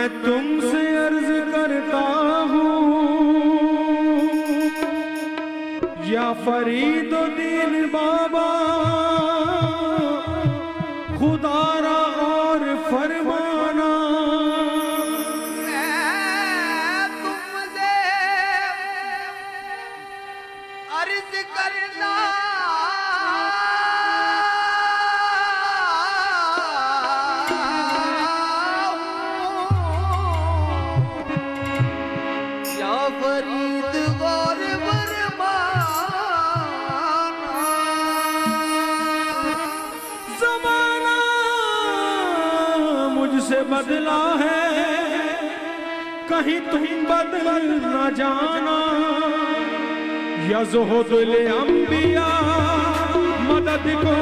मैं तुमसे अर्ज करता हूँ या फरीदुद्दीन बाबा, खुदारा और फरमाना। मैं तुमसे अर्ज करता या फरीद गौर ज़माना मुझसे बदला है, कहीं तुम बदल न जाना। या ज़ुहदुल अंबिया मदद को